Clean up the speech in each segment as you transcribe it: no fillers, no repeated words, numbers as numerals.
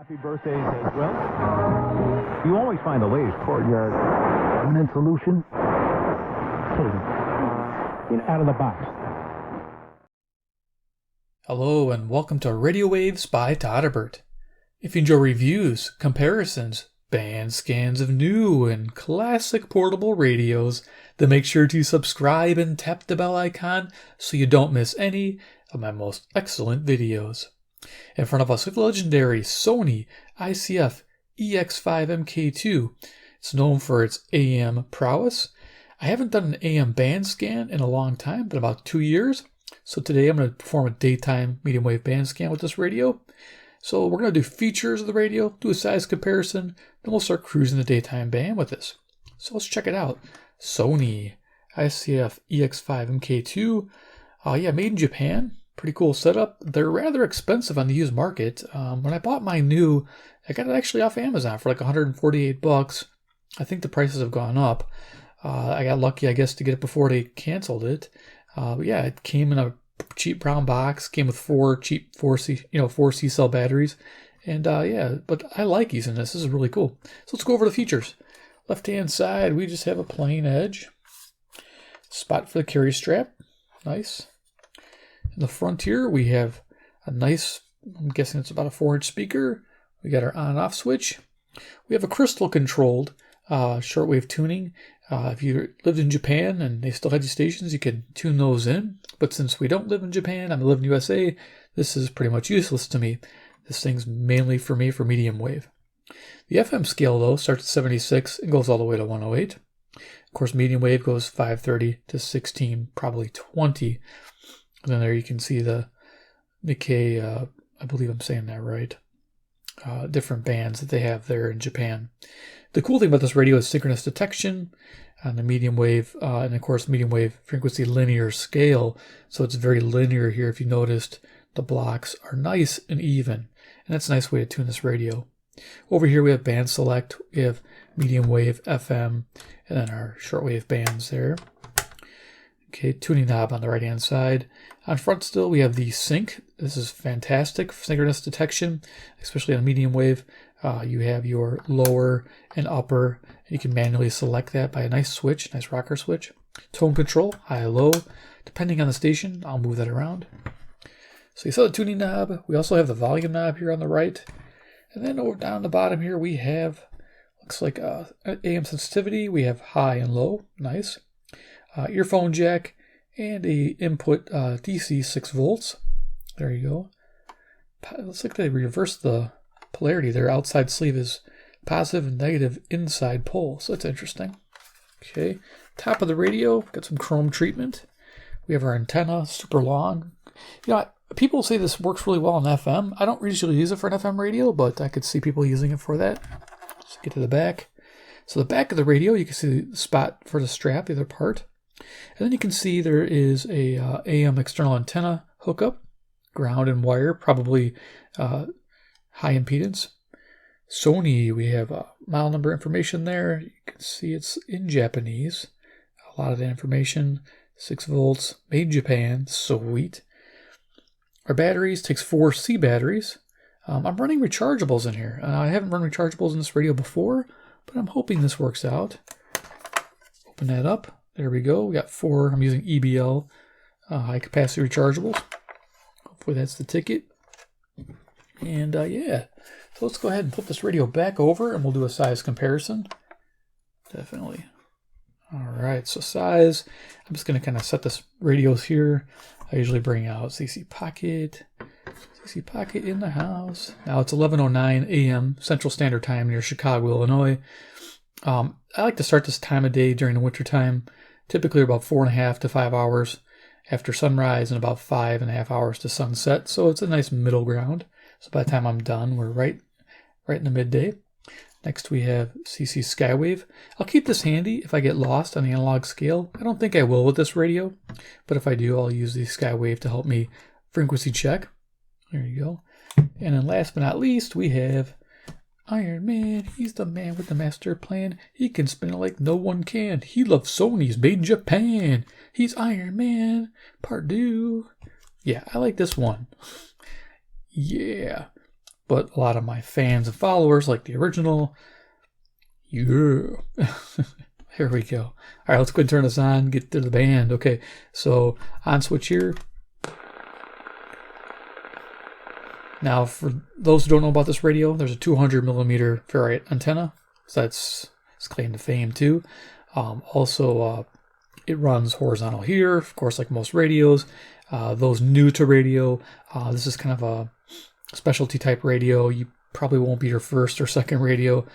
Happy birthdays as well. You always find the latest courtyard permanent solution. Out of the box. Hello and welcome to Radio Waves by Todderbert. If you enjoy reviews, comparisons, band scans of new and classic portable radios, then make sure to subscribe and tap the bell icon so you don't miss any of my most excellent videos. In front of us, we have the legendary Sony ICF-EX5MK2. It's known for its AM prowess. I haven't done an AM band scan in a long time, but about 2 years. So today I'm going to perform a daytime medium wave band scan with this radio. So we're going to do features of the radio, do a size comparison, then we'll start cruising the daytime band with this. So let's check it out. Sony ICF-EX5MK2. Made in Japan. Pretty cool setup. They're rather expensive on the used market. When I bought mine new, I got it actually off Amazon for like $148. I think the prices have gone up. I got lucky, I guess, to get it before they canceled it. It came in a cheap brown box. Came with four cheap 4C cell batteries, and but I like using this. This is really cool. So let's go over the features. Left hand side, we just have a plain edge. Spot for the carry strap. Nice. In the front here, we have a nice, I'm guessing it's about a 4-inch speaker. We got our on-off switch. We have a crystal-controlled shortwave tuning. If you lived in Japan and they still had these stations, you could tune those in. But since we don't live in Japan, I live in USA, this is pretty much useless to me. This thing's mainly for me for medium wave. The FM scale, though, starts at 76 and goes all the way to 108. Of course, medium wave goes 530 to 16, probably 20. And then there you can see the Nikkei, I believe I'm saying that right, different bands that they have there in Japan. The cool thing about this radio is synchronous detection on the medium wave, and of course medium wave frequency linear scale. So it's very linear here. If you noticed, the blocks are nice and even. And that's a nice way to tune this radio. Over here we have band select, we have medium wave, FM, and then our shortwave bands there. Okay, tuning knob on the right hand side. On front still we have the sync. This is fantastic for synchronous detection, especially on medium wave. You have your lower and upper. You can manually select that by a nice switch, nice rocker switch. Tone control, high, low. Depending on the station, I'll move that around. So you saw the tuning knob. We also have the volume knob here on the right. And then over down the bottom here we have, looks like AM sensitivity. We have high and low, nice. Earphone jack and a input DC 6 volts. There you go. It looks like they reversed the polarity there. Outside sleeve is positive and negative inside pole, so that's interesting. Okay, top of the radio, got some chrome treatment. We have our antenna, super long. People say this works really well on FM. I don't usually use it for an FM radio, but I could see people using it for that. Let's get to the back. So the back of the radio, you can see the spot for the strap, the other part. And then you can see there is a AM external antenna hookup, ground and wire, probably high impedance. Sony, we have model number information there. You can see it's in Japanese. A lot of the information, 6 volts, made in Japan, sweet. Our batteries takes 4 C batteries. I'm running rechargeables in here. I haven't run rechargeables in this radio before, but I'm hoping this works out. Open that up. There we go. We got 4. I'm using EBL high capacity rechargeables. Hopefully that's the ticket. And so let's go ahead and flip this radio back over and we'll do a size comparison. Definitely. All right, so size. I'm just going to kind of set this radios here. I usually bring out CC Pocket. CC Pocket in the house. Now it's 11:09 a.m. Central Standard Time near Chicago, Illinois. I like to start this time of day during the winter time, typically about 4.5 to 5 hours after sunrise and about 5.5 hours to sunset. So it's a nice middle ground. So by the time I'm done, we're right in the midday. Next we have CC Skywave. I'll keep this handy if I get lost on the analog scale. I don't think I will with this radio, but if I do, I'll use the Skywave to help me frequency check. There you go. And then last but not least, we have Iron Man. He's the man with the master plan. He can spin it like no one can. He loves Sony's made in Japan. He's Iron Man. Part 2. Yeah, I like this one. Yeah. but a lot of my fans and followers like the original. Yeah. Here we go. All right, let's go ahead and turn this on, get to the band. Okay, so on switch here. Now, for those who don't know about this radio, there's a 200 millimeter Ferrite antenna. So that's its claim to fame too. Also, it runs horizontal here, of course, like most radios. Those new to radio, this is kind of a specialty type radio. You probably won't be your first or second radio.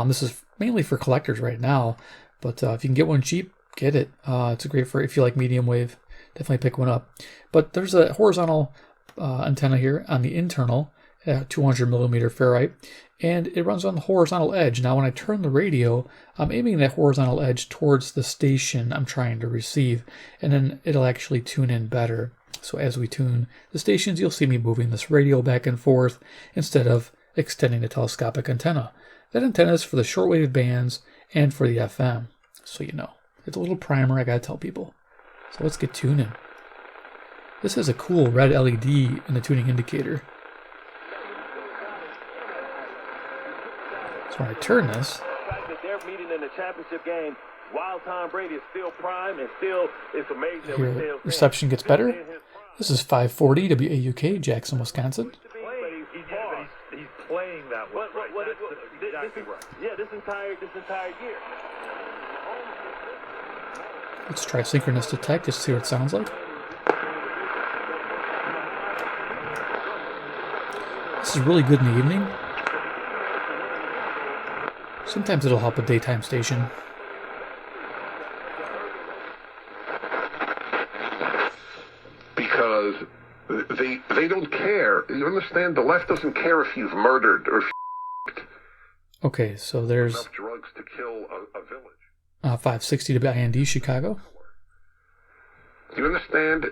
This is mainly for collectors right now, but if you can get one cheap, get it. It's great for if you like medium wave. Definitely pick one up. But there's a horizontal antenna here on the internal, 200 millimeter ferrite, and it runs on the horizontal edge. Now when I turn the radio, I'm aiming that horizontal edge towards the station I'm trying to receive, and then it'll actually tune in better. So as we tune the stations, you'll see me moving this radio back and forth instead of extending the telescopic antenna. That antenna is for the shortwave bands and for the FM, so you know. It's a little primer I gotta tell people. So let's get tuning. This has a cool red LED in the tuning indicator. So when I turn this, The fact that they're meeting in the championship game while Tom Brady is still prime and still, it's amazing. here reception gets better. This is 540 WAUK, Jackson, Wisconsin. He's playing that way. Exactly right. Yeah, this entire year. Let's try Synchronous Detect just to see what it sounds like. This is really good in the evening. Sometimes it'll help a daytime station. Because they don't care. You understand? The left doesn't care if you've murdered or Okay, so there's enough drugs to kill a village. 560 WIND Chicago. You understand?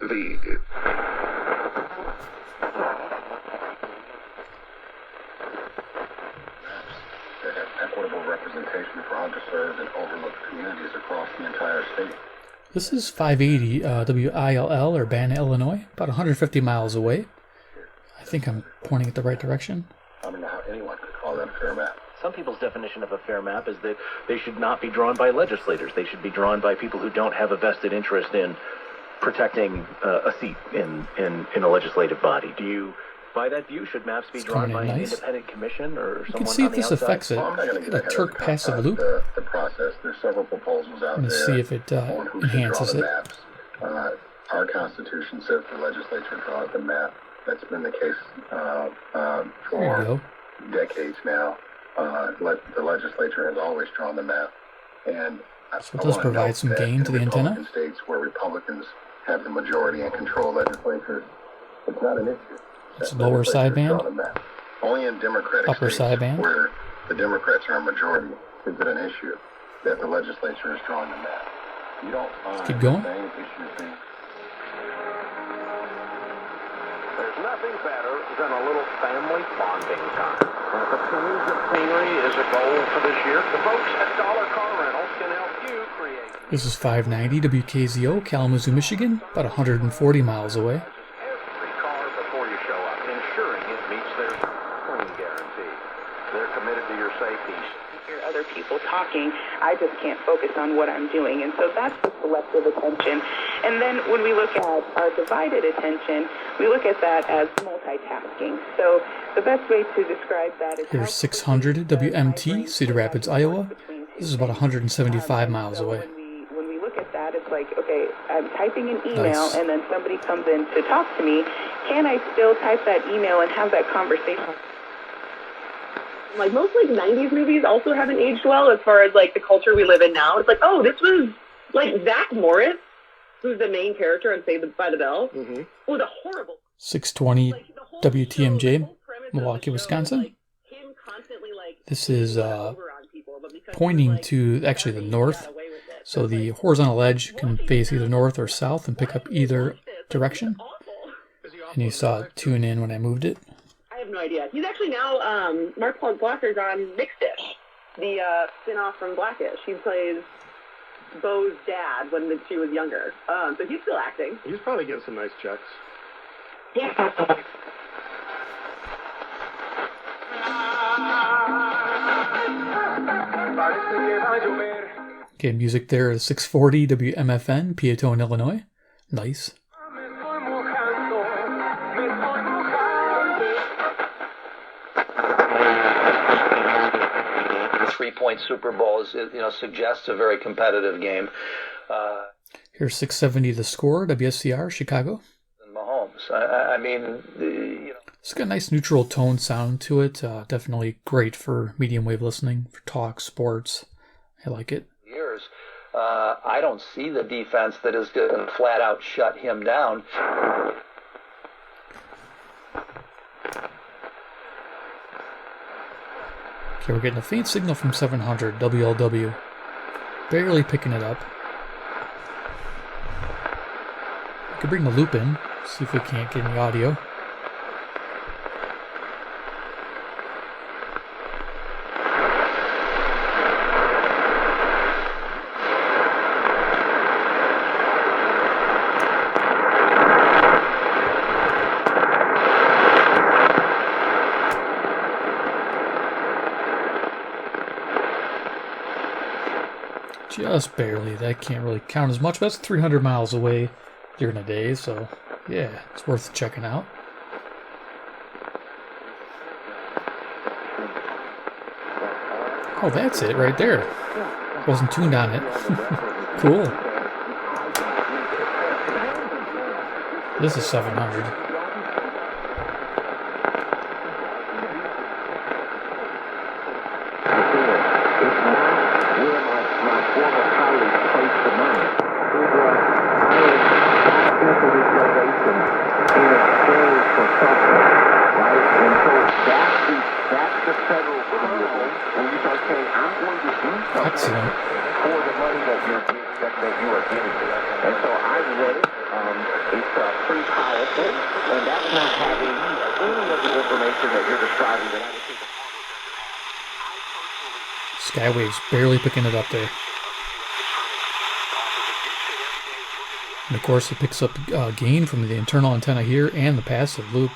Equitable representation for underserved and overlooked communities across the entire state. This is 580 WILL or Banna, Illinois, about 150 miles away. I think I'm pointing it the right direction. I don't know how anyone could call that a fair map. Some people's definition of a fair map is that they should not be drawn by legislators. They should be drawn by people who don't have a vested interest in protecting a seat in a legislative body. Do you buy that view? Should maps be drawn by an independent commission or someone on the outside? You can see if this affects it. A Turk passive loop. The process. There's several proposals out there. Let's see if it enhances it. Our Constitution says the legislature draws the map. That's been the case for decades now. The legislature has always drawn the map, and so it does provide some gain to the antenna. In states where Republicans have the majority and control legislatures, it's not an issue. It's lower sideband. Only in Democratic upper states sideband. where the Democrats are a majority is it an issue that the legislature is drawing the map. You don't find keep going. the same issue. There's nothing better than a little family bonding time. If a change of scenery is a goal for this year, the folks at Dollar Car Rentals can help you create. This is 590 WKZO, Kalamazoo, Michigan, about 140 miles away. Every car before you show up, ensuring it meets their clean guarantee. They're committed to your safety. Hear other people talking, I just can't focus on what I'm doing, and so that's the selective attention. And then when we look at our divided attention, we look at that as multitasking. So the best way to describe that is here's 600 WMT, Cedar Rapids, Iowa. This is about 175 miles away. When we look at that, it's like, okay, I'm typing an email, and then somebody comes in to talk to me. Can I still type that email and have that conversation? Like most 90s movies also haven't aged well as far as the culture we live in now. It's like, oh, this was Zach Morris, who's the main character in Saved by the Bell. Mm-hmm. Was a horrible. 620 WTMJ, Milwaukee, Wisconsin. This is pointing to actually the north. So the horizontal edge can face either north or south and pick up either direction. And you saw it tune in when I moved it. I have no idea. He's actually now, Mark Paul Glocker's on Mixed-ish, the spin-off from Blackish. He plays Bo's dad when she was younger. So he's still acting. He's probably getting some nice checks. Yeah. Okay, music there is 640 WMFN, Peatone, Illinois. Nice. Three-point Super Bowl is, suggests a very competitive game. Here's 670 The Score, WSCR, Chicago. Mahomes. It's got a nice neutral tone sound to it. Definitely great for medium wave listening, for talk, sports. I like it. Years, I don't see the defense that is going to flat out shut him down. Okay, we're getting a faint signal from 700 WLW. Barely picking it up. We could bring the loop in, see if we can't get any audio. Just barely. That can't really count as much, but that's 300 miles away during the day, so yeah, it's worth checking out. Oh, that's it right there. Wasn't tuned on it. Cool. This is 700. Excellent. For the money that you are getting. And so I read it. It's pretty powerful, and that's not having any of the information that you're describing. That I would think Skywave's barely picking it up there. And of course it picks up gain from the internal antenna here and the passive loop.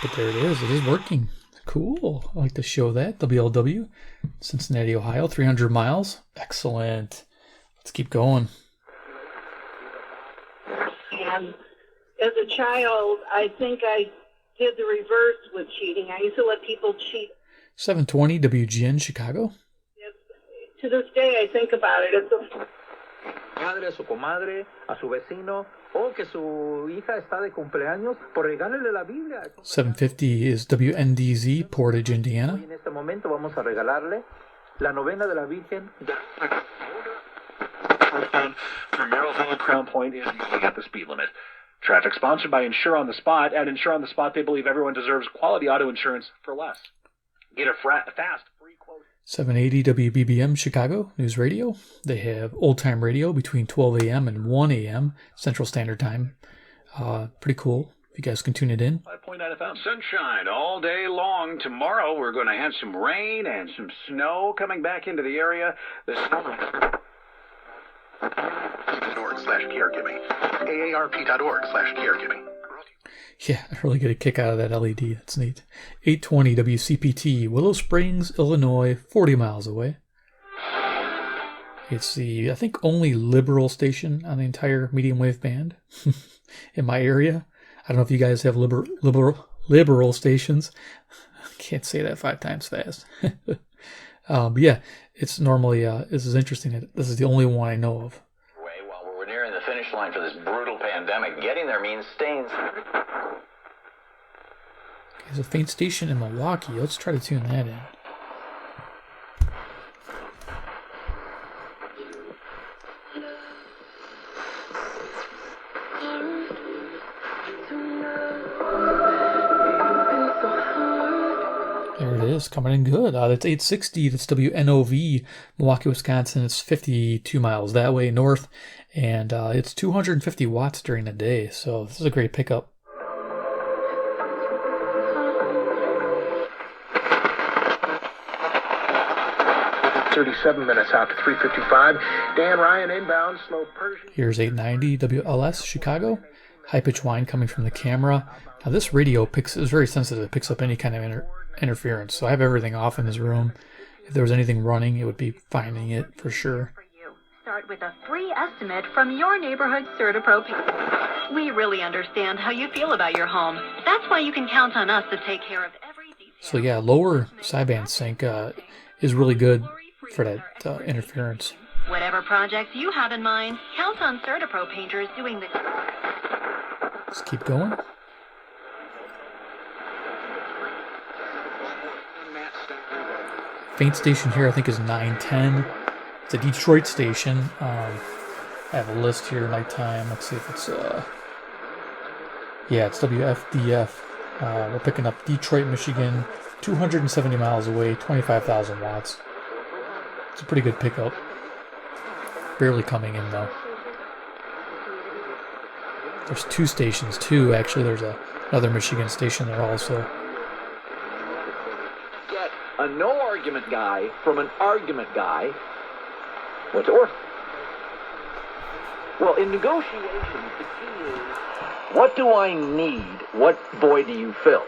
But there it is working. Cool. I like to show that. WLW, Cincinnati, Ohio, 300 miles. Excellent. Let's keep going. And as a child, I think I did the reverse with cheating. I used to let people cheat. 720 WGN Chicago. To this day, I think about it. It's a madre, a su comadre, a su vecino, o que su hija está de cumpleaños, por regálele la Biblia. 750 is WNDZ, Portage, Indiana. En este momento vamos a regalarle la novena de la Virgen. From Merrillville and Crown Point is usually at the speed limit. Traffic sponsored by Insure on the Spot. At Insure on the Spot, they believe everyone deserves quality auto insurance for less. Get a fast, free quote. 780 WBBM Chicago News Radio. They have old time radio between 12 a.m. and 1 a.m. Central Standard Time. Pretty cool. If you guys can tune it in. 5.9 FM. Sunshine all day long. Tomorrow we're going to have some rain and some snow coming back into the area. The snow. AARP.org/caregiving. AARP.org/caregiving. Yeah, I really get a kick out of that LED. That's neat. 820 WCPT, Willow Springs, Illinois, 40 miles away. It's the, I think, only liberal station on the entire medium wave band in my area. I don't know if you guys have liberal stations. I can't say that 5 times fast. But yeah, it's normally, this is interesting. This is the only one I know of. While we're nearing the finish line for this brutal pandemic, getting there means staying. There's a faint station in Milwaukee. Let's try to tune that in. There it is, coming in good. That's 860. That's WNOV, Milwaukee, Wisconsin. It's 52 miles that way north, and it's 250 watts during the day. So this is a great pickup. 37 minutes out to 3:55. Dan Ryan inbound, slow Persian. Here's 890 WLS Chicago. High pitch whine coming from the camera. Now this radio is very sensitive. It picks up any kind of interference. So I have everything off in this room. If there was anything running, it would be finding it for sure. Start with a free estimate from your neighborhood CertaPro people. We really understand how you feel about your home. That's why you can count on us to take care of every detail. So yeah, lower sideband sync is really good for that interference. Whatever projects you have in mind, count on CertaPro painters doing the... Let's keep going. Faint station here I think is 910. It's a Detroit station. I have a list here, nighttime. Let's see if it's... yeah, it's WFDF. We're picking up Detroit, Michigan, 270 miles away, 25,000 watts. It's a pretty good pickup. Barely coming in though. There's two stations too, actually. There's another Michigan station there also. Get a no argument guy from an argument guy. What's it worth? Well, in negotiations, the key is, what do I need? What void do you fill?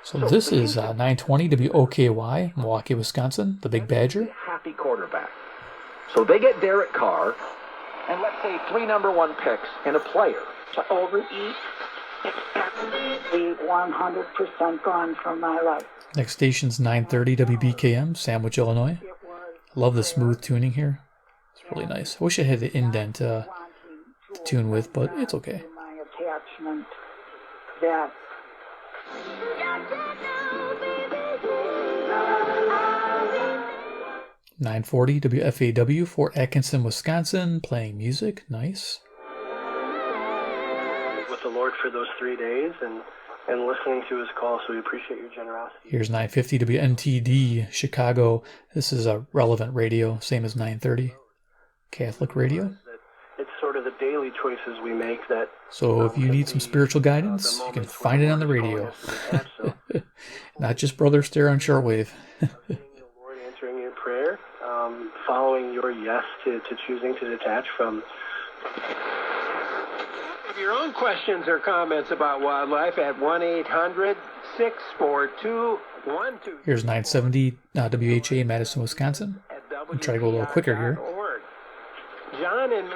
So this is 920 WOKY, Milwaukee, Wisconsin, the Big Badger. Happy quarterback. So they get Derek Carr, and let's say 3 #1 picks and a player. To overeat, it's absolutely 100% gone from my life. Next station's 930 WBKM, Sandwich, Illinois. Love the smooth tuning here. It's really nice. I wish I had the indent to tune with, but it's okay. My attachment that 940 WFAW for Atkinson, Wisconsin, playing music. Nice. With the Lord for those 3 days and listening to his call, so we appreciate your generosity. Here's 950 WNTD, Chicago. This is a relevant radio, same as 930. Catholic radio. It's sort of the daily choices we make that... So if you need some spiritual guidance, you can find it on the radio. Not just Brother Stare on shortwave. Lord answering your prayer, following your yes to choosing to detach from... Your own questions or comments about wildlife at 1-800-642-12. Here's 970 WHA, Madison, Wisconsin. I'll try to go a little quicker here. John and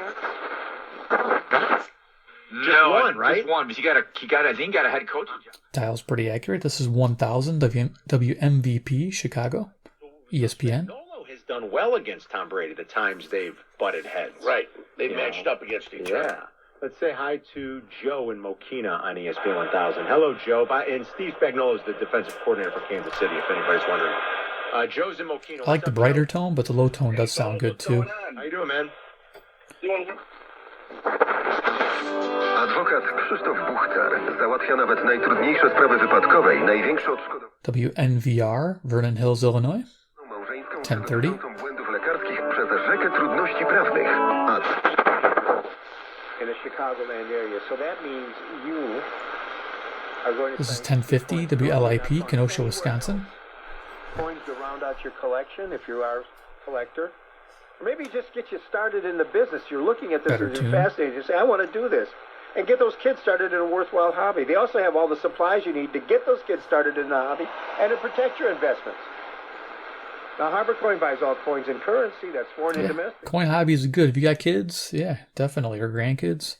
no, one, right? Just one, but I think you got a head coach. Dial's pretty accurate. This is 1000 WMVP, Chicago, ESPN. Nolo has done well against Tom Brady the times they've butted heads. Right. They've matched up against each other. Yeah. Let's say hi to Joe in Mokina on ESPN 1000. Hello, Joe. And Steve Spagnuolo is the defensive coordinator for Kansas City, if anybody's wondering. Joe's in Mokina. I like the brighter tone, but the low tone does sound good, too. How you doing, man? Adwokat Krzysztof Buchtar załatwia nawet najtrudniejsze sprawy wypadkowe i największe odszkodowania. WNVR, Vernon Hills, Illinois. 1030. Błędów lekarskich przez rzekę trudności prawnych. In the Chicagoland area, so that means you are going to... This is 1050 WLIP, Kenosha, Wisconsin. Coins to round out your collection if you are a collector. Or maybe just get you started in the business. You're looking at this and you're fascinated. You say, I want to do this. And get those kids started in a worthwhile hobby. They also have all the supplies you need to get those kids started in a hobby and to protect your investments. Now, Harbor Coin buys all coins in currency. That's foreign and domestic. Coin Hobby is good. If you got kids, yeah, definitely. Or grandkids.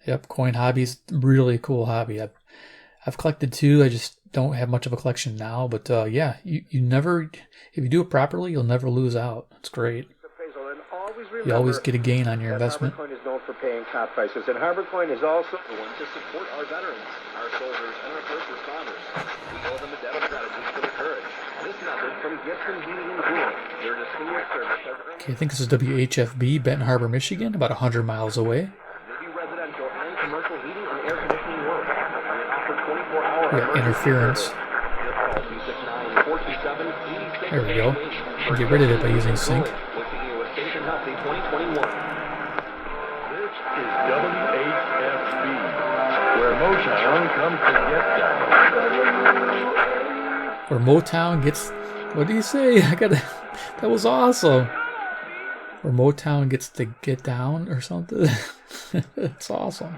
Yep, Coin Hobby is really cool hobby. I've collected too. I just don't have much of a collection now. But yeah, you never, if you do it properly, you'll never lose out. It's great. You always get a gain on your investment. Harbor Coin is known for paying top prices. And Harbor Coin is also the one to support our veterans, our soldiers, and our first responders. We owe them a debt of gratitude for their courage. This message from Gibson Heating and Cooling, your distinguished service has earned... Okay, I think this is WHFB, Benton Harbor, Michigan, about 100 miles away. Maybe residential and commercial heating and air conditioning work. We offer 24-hour we got interference. There we go. We'll get rid of it by using sync. This is WHFB, where Motown comes to get down. Where Motown gets... What do you say? That was awesome. Where Motown gets to get down or something. It's awesome.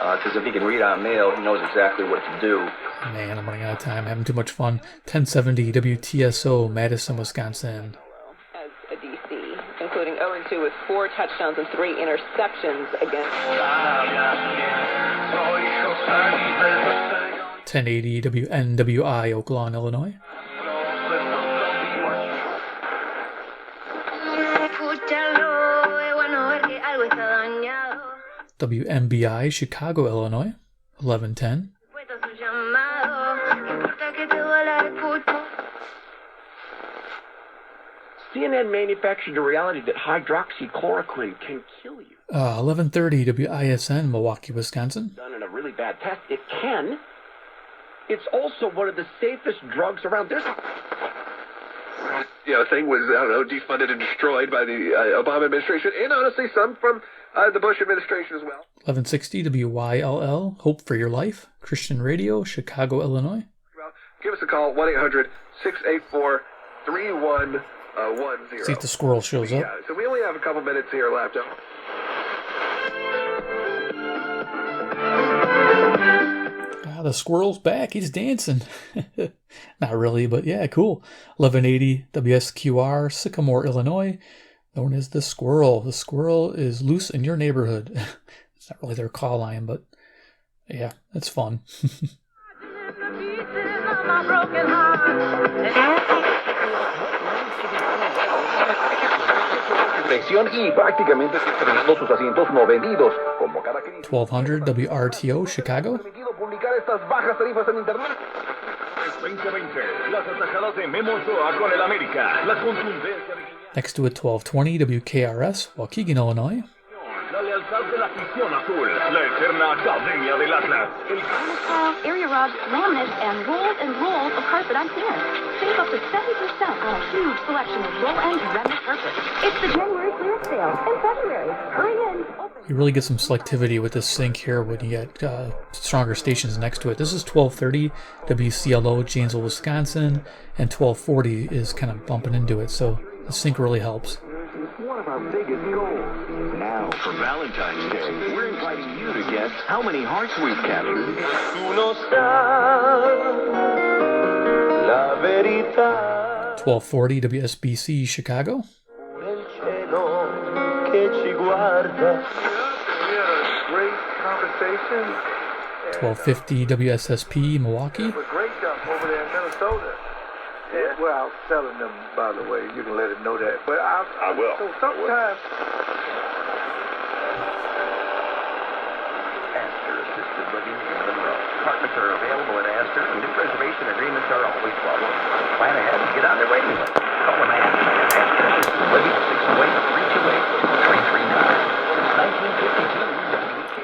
Because if he can read on mail, he knows exactly what to do. Man, I'm running out of time. Having too much fun. 1070 WTSO, Madison, Wisconsin. As a DC, including 0-2 with 4 touchdowns and 3 interceptions against 1080 WNWI, Oaklawn, Illinois. WMBI, Chicago, Illinois. 1110. CNN manufactured the reality that hydroxychloroquine can kill you. 1130 WISN, Milwaukee, Wisconsin. Done in a really bad test. It can. It's also one of the safest drugs around. There's thing was, defunded and destroyed by the Obama administration, and honestly, some from the Bush administration as well. 1160 WYLL, Hope for Your Life, Christian Radio, Chicago, Illinois. Well, give us a call, 1-800-684-3110. See if the squirrel shows up. Yeah, so we only have a couple minutes here left. The squirrel's back. He's dancing. Not really, but yeah, cool. 1180 WSQR, Sycamore, Illinois, known as the squirrel. The squirrel is loose in your neighborhood. It's not really their call line, but yeah, it's fun. y prácticamente estrenando sus asientos no vendidos, como cada 1200 WRTO Chicago. publicar estas bajas tarifas en internet. 2020, las atajadas de Memo Ochoa con el América, la contundencia de Next to it, 1220 WKRS, Waukegan, Illinois. la lealtad de la afición azul, la eterna academia del Atlas. Area rugs, laminates, and rolls of carpet on clearance. Save up to 70% on a huge selection of roll-end remnant carpet. It's the January clearance sale in February. Hurry in. You really get some selectivity with this sync here when you get stronger stations next to it. This is 1230 WCLO, Janesville, Wisconsin, and 1240 is kind of bumping into it, so the sync really helps. One of our biggest goals. Now, for Valentine's Day, we're inviting you to guess how many hearts we've captured. 1240 WSBC, Chicago. 1250 WSSP, Milwaukee. A great jump over there in Minnesota. Yeah, well, I was telling them, by the way, you can let him know that. But I will. So sometimes. Astor Assisted Living in Monroe. Apartments are available at Astor, and new reservation agreements are always welcome. Plan ahead and get on their waiting list. Call them at Astor Assisted Living, 608-328-3359. Since 1952,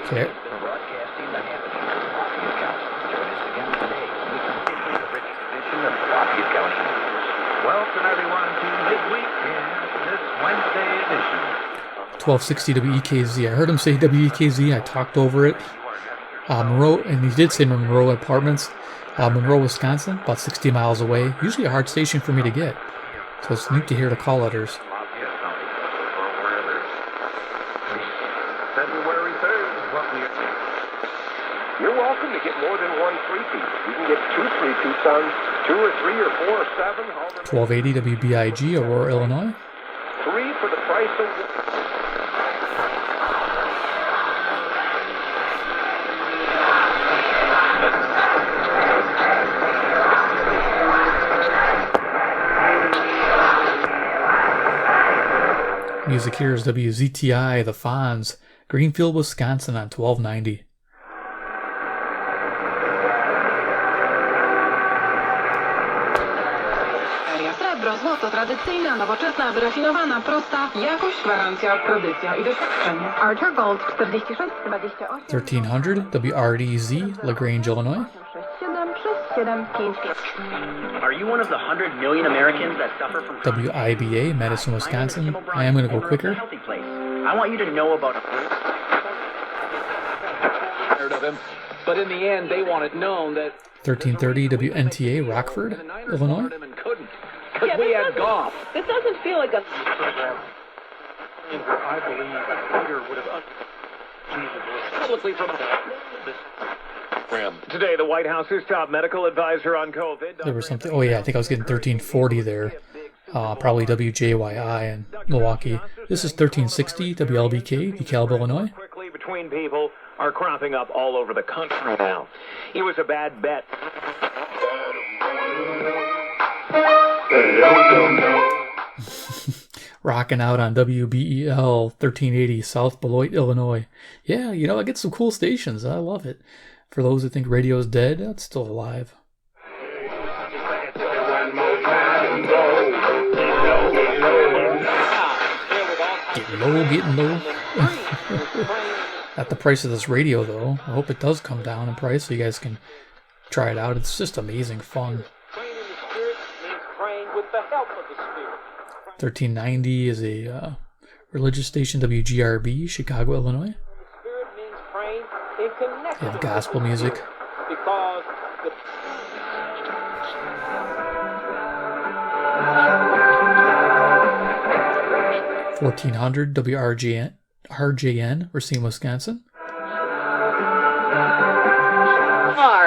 Okay. broadcasting the habits of Lafayette County. Join us again today as we continue the rich tradition of Lafayette County. Welcome everyone to Midweek and this Wednesday edition. 1260 WEKZ. I heard him say WEKZ. I talked over it. Monroe, and he did say Monroe Apartments. Monroe, Wisconsin, about 60 miles away. Usually a hard station for me to get. So it's neat to hear the call letters. February 3rd is what we are. You're welcome to get more than one three-peat. You can get 2 three-peats on 2 or 3 or 4 or 7. 1280 WBIG, Aurora, Illinois. 3 for the price of. Music here is WZTI, The Fonz, Greenfield, Wisconsin on 1290. Srebro, złoto, tradycyjna, nowoczesna, wyrafinowana, prosta, jakość, gwarancja, tradycja i doświadczenie. Archer Gold 4628. 1300 WRDZ, LaGrange, Illinois. 6765. Are you one of the 100 million Americans that suffer from WIBA, Madison, Wisconsin. I am going to go quicker. healthy place? I want you to know about Tired of him, but in the end, they want it known that 1330 WNTA, Rockford, Illinois. because we had golf. This doesn't feel like a I believe Peter would have. Publicly from today, the White House's top medical advisor on COVID. There was something. Oh yeah, I think I was getting 1340 there. Probably WJYI in Milwaukee. This is 1360 WLBK Dekalb, Illinois. Quickly between people are cropping up all over the country now. It was a bad bet. Rocking out on WBEL 1380 South Beloit, Illinois. Yeah, you know, I get some cool stations. I love it. For those who think radio's dead, it's still alive. Getting low. At the price of this radio, though. I hope it does come down in price so you guys can try it out. It's just amazing fun. 1390 is a religious station, WGRB, Chicago, Illinois. They have gospel music. 1400 WRGN, Racine, Wisconsin.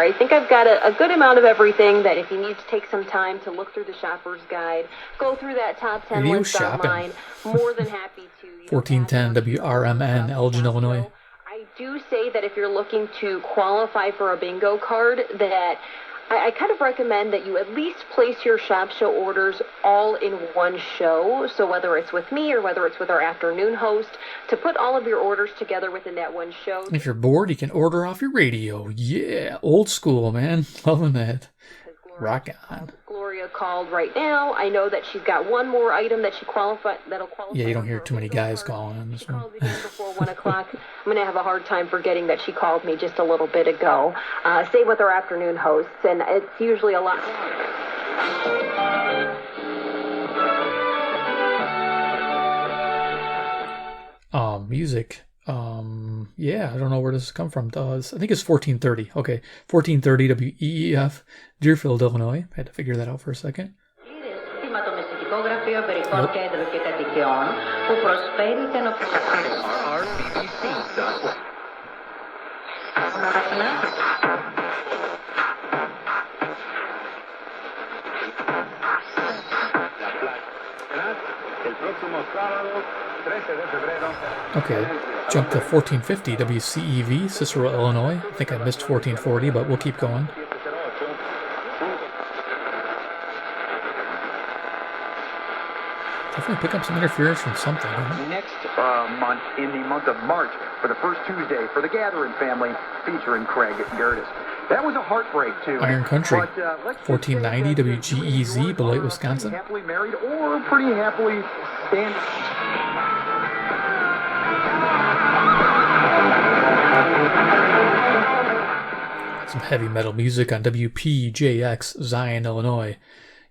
I think I've got a good amount of everything that if you need to take some time to look through the shopper's guide, go through that top 10 Radio list online, more than happy to. 1410 WRMN, Elgin, Illinois. I do say that if you're looking to qualify for a bingo card, that I kind of recommend that you at least place your shop show orders all in one show. So whether it's with me or whether it's with our afternoon host, to put all of your orders together within that one show. If you're bored, you can order off your radio. Yeah, old school, man. Loving that. Rock on. Gloria called right now. I know that she's got one more item that that'll qualify. Yeah, you don't hear too many guys calling on this one. Before 1 o'clock. I'm going to have a hard time forgetting that she called me just a little bit ago. Same with our afternoon hosts, and it's usually a lot. Music. Yeah, I don't know where this has come from. I think it's 1430. Okay, 1430 WEEF, Deerfield, Illinois. I had to figure that out for a second. Okay, jump to 1450 WCEV, Cicero, Illinois. I think I missed 1440, but we'll keep going. Definitely pick up some interference from something. Next month, in the month of March, for the first Tuesday, for the Gathering family, featuring Craig Gertis. That was a heartbreak, too. Iron Country, 1490 WGEZ, Beloit, Wisconsin. Happily married or pretty happily standing. Some heavy metal music on WPJX, Zion, Illinois.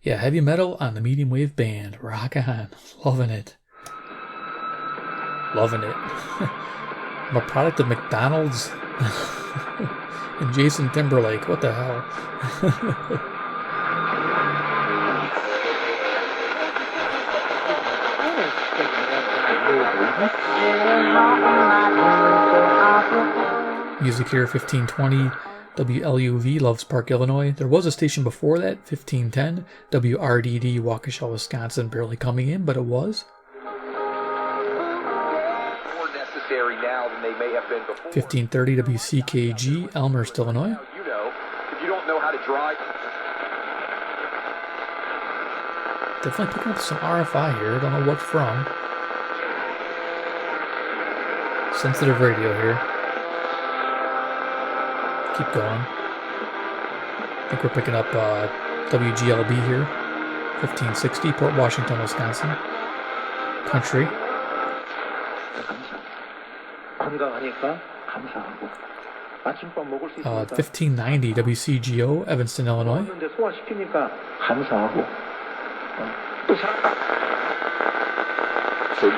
Yeah, heavy metal on the medium wave band. Rock on. Loving it. Loving it. I'm a product of McDonald's and Jason Timberlake. What the hell? Music here, 1520. WLUV, Loves Park, Illinois. There was a station before that, 1510. WRDD, Waukesha, Wisconsin, barely coming in, but it was. More necessary now than they may have been before. 1530 WCKG, Elmhurst, Illinois. You know, if you don't know how to drive. Definitely picking up some RFI here. Don't know what from. Sensitive radio here. Keep going. I think we're picking up WGLB here. 1560, Port Washington, Wisconsin. Country. 1590 WCGO, Evanston, Illinois. Bridge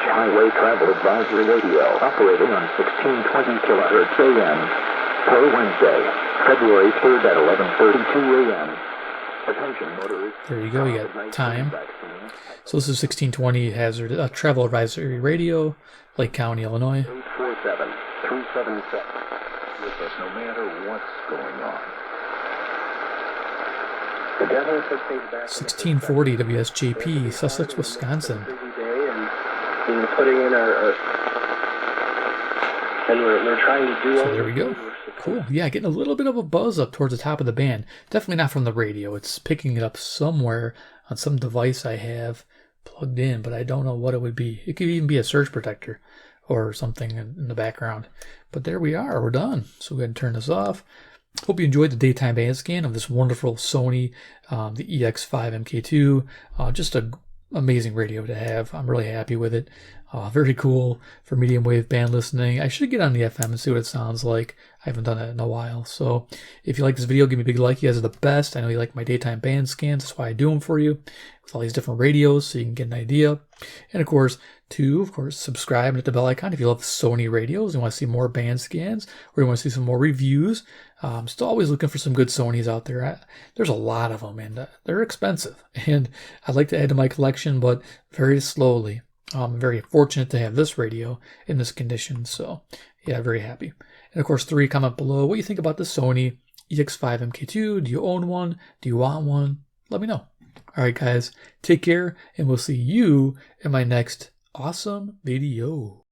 Highway Travel Advisory Radio, operating on 1620 kHz AM. For Wednesday, February 3rd at 11:32 a.m. Attention motorists. There you go, you got time. So this is 1620 Hazard Travel Advisory Radio, Lake County, Illinois. 847 377. With us no matter what's going on. The Devils have stayed back. 1640 WSJP, Sussex, Wisconsin. Busy day, and we're putting in our and we're trying to do. So there we go. Cool. Yeah, getting a little bit of a buzz up towards the top of the band. Definitely not from the radio. It's picking it up somewhere on some device I have plugged in, but I don't know what it would be. It could even be a surge protector or something in the background. But there we are. We're done. So go ahead and turn this off. Hope you enjoyed the daytime band scan of this wonderful Sony, the EX5MK2. Just an amazing radio to have. I'm really happy with it. Very cool for medium wave band listening. I should get on the FM and see what it sounds like. I haven't done it in a while. So if you like this video, give me a big like. You guys are the best. I know you like my daytime band scans. That's why I do them for you with all these different radios so you can get an idea. And of course, subscribe and hit the bell icon if you love Sony radios and want to see more band scans or you want to see some more reviews. I'm still always looking for some good Sonys out there. There's a lot of them, and they're expensive. And I'd like to add to my collection, but very slowly. I'm very fortunate to have this radio in this condition. So, yeah, very happy. And of course, comment below what you think about the Sony EX5MK2. Do you own one? Do you want one? Let me know. All right, guys, take care, and we'll see you in my next awesome video.